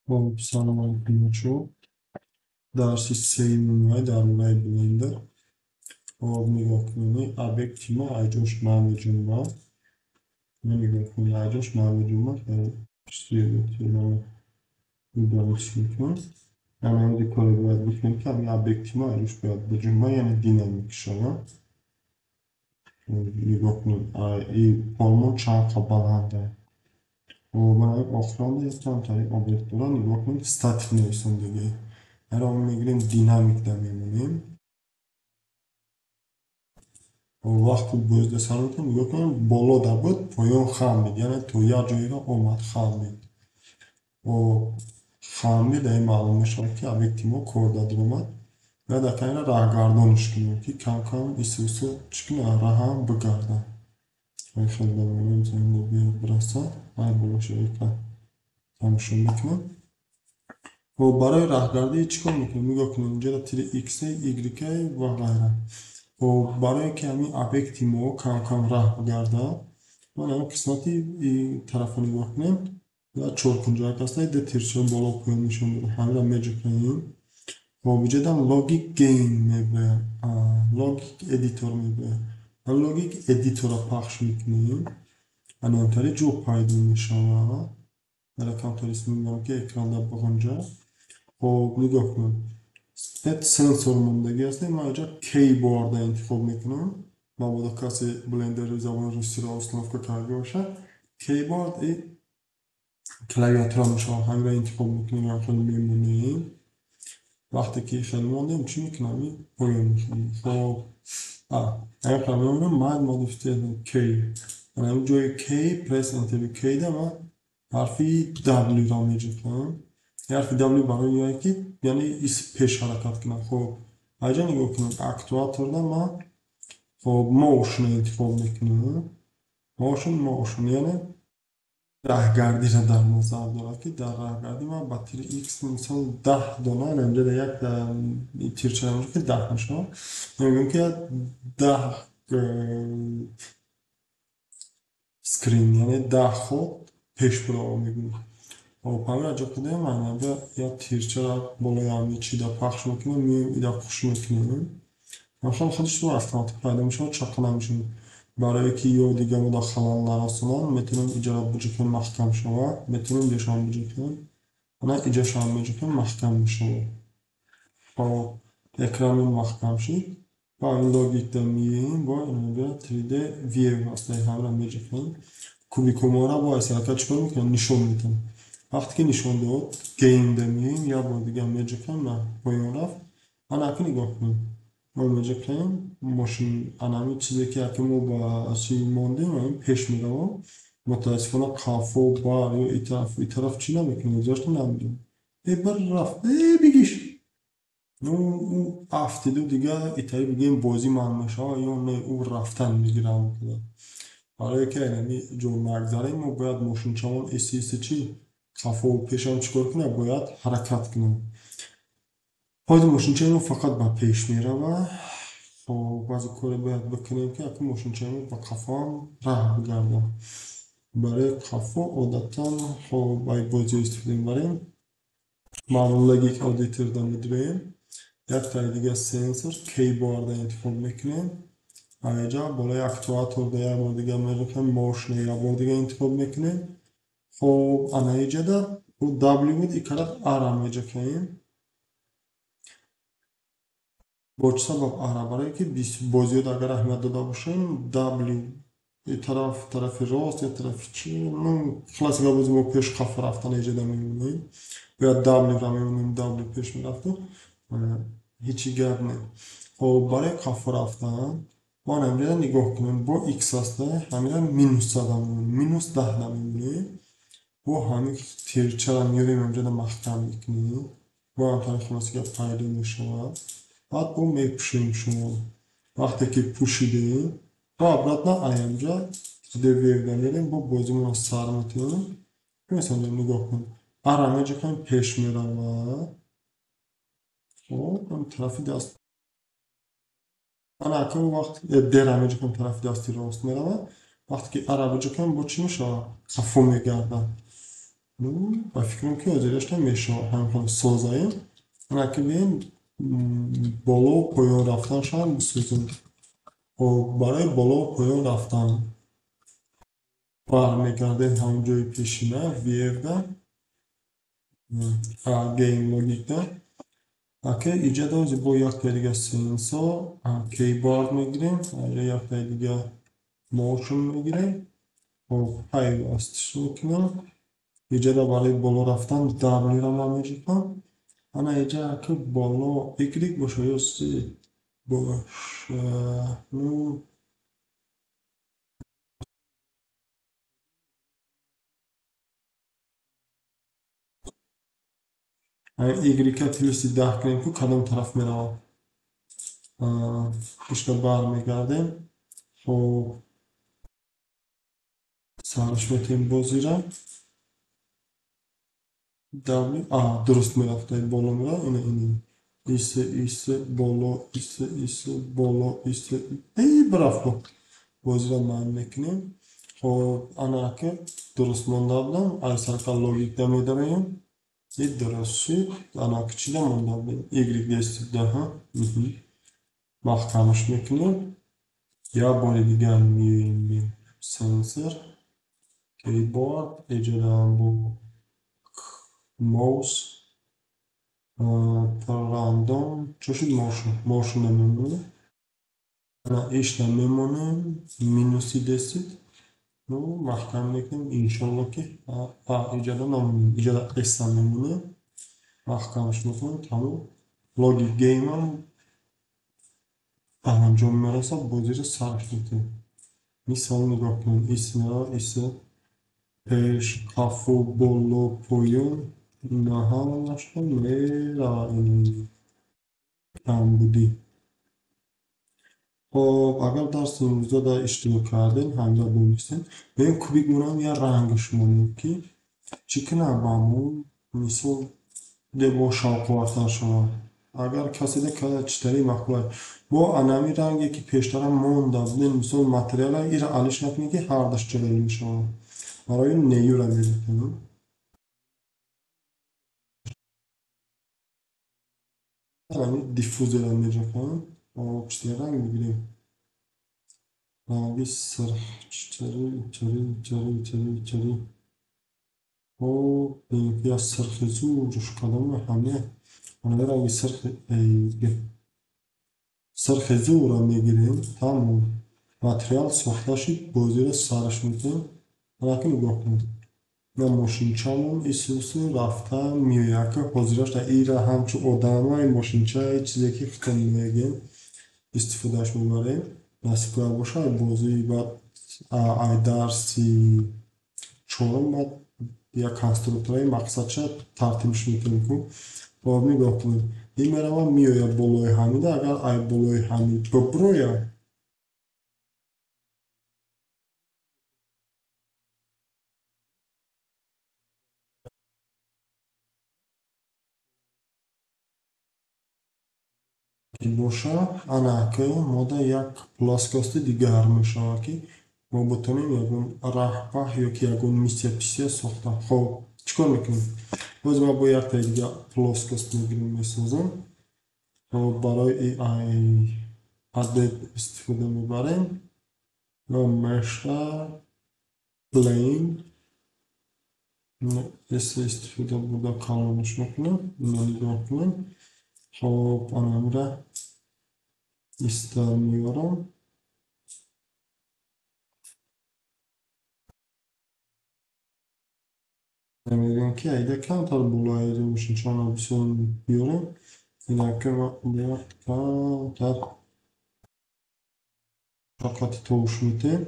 خب سلام علیکم بچه‌ها. درس سیمون در مورد بلندر خب نگاه کنید ابجکتیو ajos namecim var. Nigah کنید ajos namecim var. İstiyorum videomu çekmek. Hemen dikkat edin bakın ki abi ابجکتیو ajos bacım var yani dinamik şama. Nigah کنید این فرمون چند qabalanda. O bana oxranda yatan tarih obyektlara nigah کنید statik neyisindeki. Her an ilgili dinamik demeyeyim. وقتی بوجود سرتون نگاه کنید بالا در بود پایان خم یعنی تو یک جایی را آمد خم و خم در این معلوم میشه که ابجکتیو کوردا درآمد و در کنار راهگردانش کنیم که کم کم ایسوسو چکنه راه هم بگردن خیلی بگم زندگی برسه های بلوشه که تمشون میکنم و برای راهگردی چیکار میکنیم نگاه کنیم اینجا در تیر ایکس ایگریک و غیره خب برای که همین ابجکتیو کم کم راه بگرده من همین قسمتی طرف رو نگاه کنیم و چهارپنجاه هسته ده تیرچه بالا پایین نشون داره همین را میجه کنیم و وجودم لاگیک گیم میبره لاگیک ادیتور میبره و لاگیک ادیتور را پخش میکنیم همینطوری جو پایدون میشه در کمتر اسم میگم که اکران در بغنجا خب نگاه کنیم Pet sensorumundaki aslında ancak keyboard'a intikal میکنم مبادا کسی بلندر زبان روسی را uстановка کرده باشه keyboard klaviatura میشه همین را انتخاب میکنیم یا خیلی میمونیم وقتی که خیلی موندیم چی میکنم پایان میکنیم خب همین خیلی میمونیم مد مودیفیته کی همین جای کی پرس انتر کی ده من حرفی W را میجکنم حرف W برای که یعنی ایس پیش حرکت کنم خب اینجا نگاه کنم اکتواتورda من خب موشن انتخاب میکنم موشن یعنی راهگردی را در نظر داره که در راهگردی من با تیر ایکس مثلا 10 دانه اینجا در یک تیرچه اینجا که 10 میشه میگم که 10 سکرین یعنی 10 خود پیش برو میگم خب همین را کنیم من اینجا یا تیرچه را بالای همین چی در پخش میکنم میگم ایده پخش میکنیم مثلا خودش رو автоматик پیدا میشه و چاق نمیشه برای که یه دیگه مداخلان نرسونن میتونیم ایجا را بجکن محکم شود میتونیم دیشان بجکن اونا ایجا شان بجکن محکم میشه خب اکرانون محکم شد با این لاگیک در میگیم با اینجا 3D ویو هسته هم را میجکن کوبیکو ما را با ایسی حرکت چکار میکنم نشون میتونم وقتی که نشون داد گیم در میگیم یا با دیگه میجکن نه پایان رفت من اکی نگاه کنیم Olmayacak ماشین انمی چیزی که ما با اصلی موندیم این پیش میرم متاسفانه کافه و بار یا ای طرف چی نمیکنه زاشت نمیدونم بر رفت بگیش اون افتیدو دیگه ایتایی بگیم بازی من میشه یا نه او رفتن میگیرم کده برای که یعنی جو مگذاره ما باید ماشین چمان ایسی چی کافه و پیشم چکار کنه باید حرکت کنه باید ماشین چمان فقط با پیش میره و خب بعضی کاری باید بکنیم که اگه ماشین چمی با کافه راه بگردم برای کافه عادتا خب باید بازی استفاده میبریم معمولا یک آدیتر میداریم یک تای دیگه سنسور کیبورد انتخاب میکنیم اینجا بالای اکتواتور یا با دیگه میرکن ماشین یا با دیگه انتخاب میکنیم خب اینجا دا او W بود ایکارت آرام میجا کنیم با چه سبب آره برای که بازیات اگر اهمیت داده باشیم W طرف راست یا طرف چی کلاسیک بازی ما پیش کافه رفتن ایجاد میمونیم یا W را میمونیم W پیش میرفتیم هیچی گرد نه خب برای کافه رفتن ما نمیده نگاه کنیم با X هسته همین مینوس زدن مینوس 10 میمونیم با همین تیرچه را میاریم اینجا محکم میکنیم با هم طرف کلاسیک پیدا میشود بعد bu میپوشیم شما وقتی که پوشیدیم با обратно اینجا دویردن میریم با بازیمون رو سر میتونیم مثلا نگاه کن آرامه کنیم پیش میرم خب اون طرفی دست انا که وقت درامه کنیم طرفی دستی راست میرم وقتی که عربه کنیم با چی میشه خفو میگردم Ну, ба фикрам ки ҳозираш намешавад ҳамон созаем. Ана ки бием боло поён рафтанашам бисӯзем. Хоб барои боло поён рафтан бармегардем ҳамон ҷои пешина виевда гейм логикда. Окей, иҷода ози бо якта дига сенсор кейборд мегирем, якта дига motion мегирем. Хоб пайвастш мекунем. Иҷода барои боло рафтан W-ро ман меҷипам. Ана иҷа ки боло Y боша ё C боша. Ну Y-ка плюси 10 кунем ки кадом тараф меравад. Ишка бармегардем. Хоб сарш метем бозира. W дуруст мерафта боло мера ина исе боло исе боло исе барафт бо бозира ман мекунем. Хоб ана ки дуруст монда будам айсарка логикда медараем. Дуруст шуд ана ки чида монда будем Y дестида маҳкамаш мекунем. Я бори дигар меоем сенсор кейборд иҷодаам бо mouse random чӣ шуд motion намемонем. Ана ишта мемонем минуси дестид. Ну маҳкам мекунем иншолло ки иҷода намемонем. Иҷода эса мемонем. Маҳкамаш мекунем тамом. Логик геймам анҷо мерасад бозиро сарф метем. Мисол нигоҳ кунем исмеро исе пеш қафу боло поён ина ҳамашро меравад камбудӣ. Хоб агар дарси имрӯза дар иштирок кардем ҳамҷо донистем беем кубик монам я ранга шумонем ки чӣ кунад баъмон мисол дебо шавқовартар шавад. Агар каседе када читари мақбулад бо анами ранге ки пештара монда будем мисол материала ира алиш накунем ки ҳардаш ҷалал мешавад. Барои неюра мерехтем. Диффузера меҷакам. Читаи ранг мегирем. Ранги сирх чари. Хоб я сирхи зур кадоме ҳаме ана ранги сирхи зурро мегирем. Тамом. Материал сохта шуд бозиро сарш метем. Ана ки нигоҳ кунед. Я мошинчамон исӯси рафта меояд ки ҳозираш дар ира ҳамчун одамай мошинчаи чизе ки хитон мегем истифодаш мебарем. Насиб боша бозии баъд ай дарси чорум баъд як конструктораи мақсадша тартибш мекунем ку хоб нигоҳ кунед. Ин меравад меояд болои ҳамида агар ай болои ҳамид биброяд боша ана ки мода як плоскости дигар мешавад ки мо битонем ягон раҳпаҳ ё ки ягон миссия сохта. Хоб чӣ кор мекунем? Боз ма бо яктаи дига плоскост мегирем месозем. Хоб барои адед истифода мебарем. ё мешта плейн эса истифода бурда калонаш мекунем. Ино нигоҳ кунем. Хоб анамира истар меорам. Намерем ки айда камтар болои мошинчаро бисёр биёрем. Инаки камтар фақат товуш метем.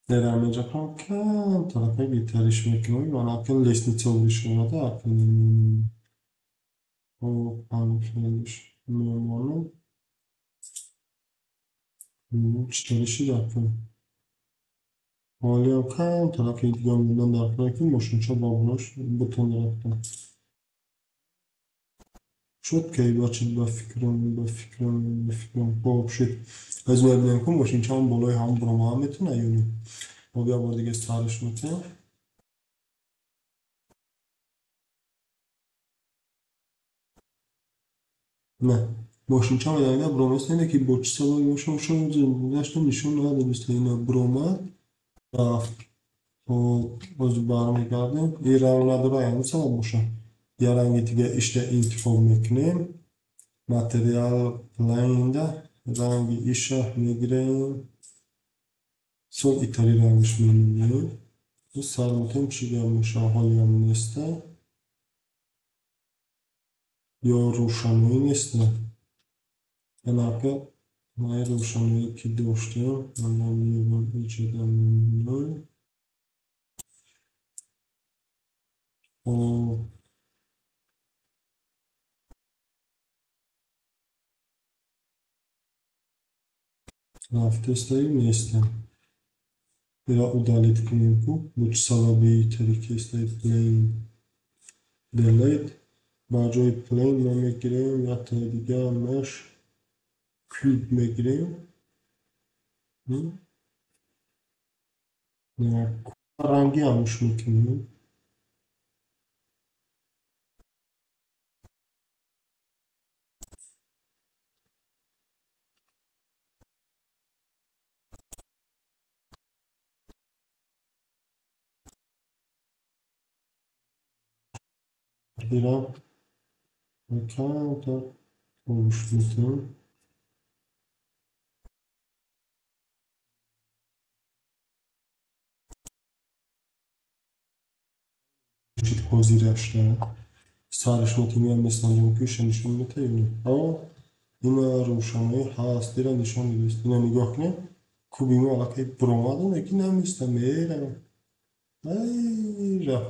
Дера меҷакам камтар гитариш мекунем. Анаки лестница мешавад. Хоб ҳамфелиш мемонем. Читари шуда кун. ҳолиам камтар дига мондан дар кора ки мошинча ба болош бутон рафта. Шуд ки бачид ба фикрам хоб шуд. Аз мебинем ки мошинчаам болои ҳам буромаам метавонад ё не. خب یه بار دیگه سرش میکنم. نه ماشین اینا بروماست اینه که با چه سواری باشه داشتم نشون نداد مثل اینا برومات رفت. خب باز برمیگردیم این رنگ نداره یعنی سبب باشه یه رنگی دیگه işte انتخاب میکنیم materyal playing'de rengi işe میگیریم sol itali رنگش میمونیم bu sarımtın çiğdemmiş ahaliyen neste یا روشنایی نیست علاقه ما روشنایی که داشتیم من میگم ایجادم میمونیم و naftestayı نیستم یا удалить книгу будь салабии тарикестай plain delete با جای plain ما میگیریم یا تا دیگه همش cube میگیریم رنگی همش میکنیم میرم مکان تا oluşturduğum çeşit poziraşlar sarışma timiyen mesajım köşe nişan meteyini ama buna روشنایی هست دیره نشان میده اینا نگاه کنیم کوبیمو علاقه برامده نگی نمیسته میرم میرم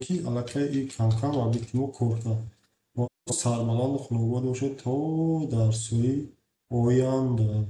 کی علاقه ای کم کم و بیتیمو کرده ما سرمالان خانواده باشه تا درسوی آینده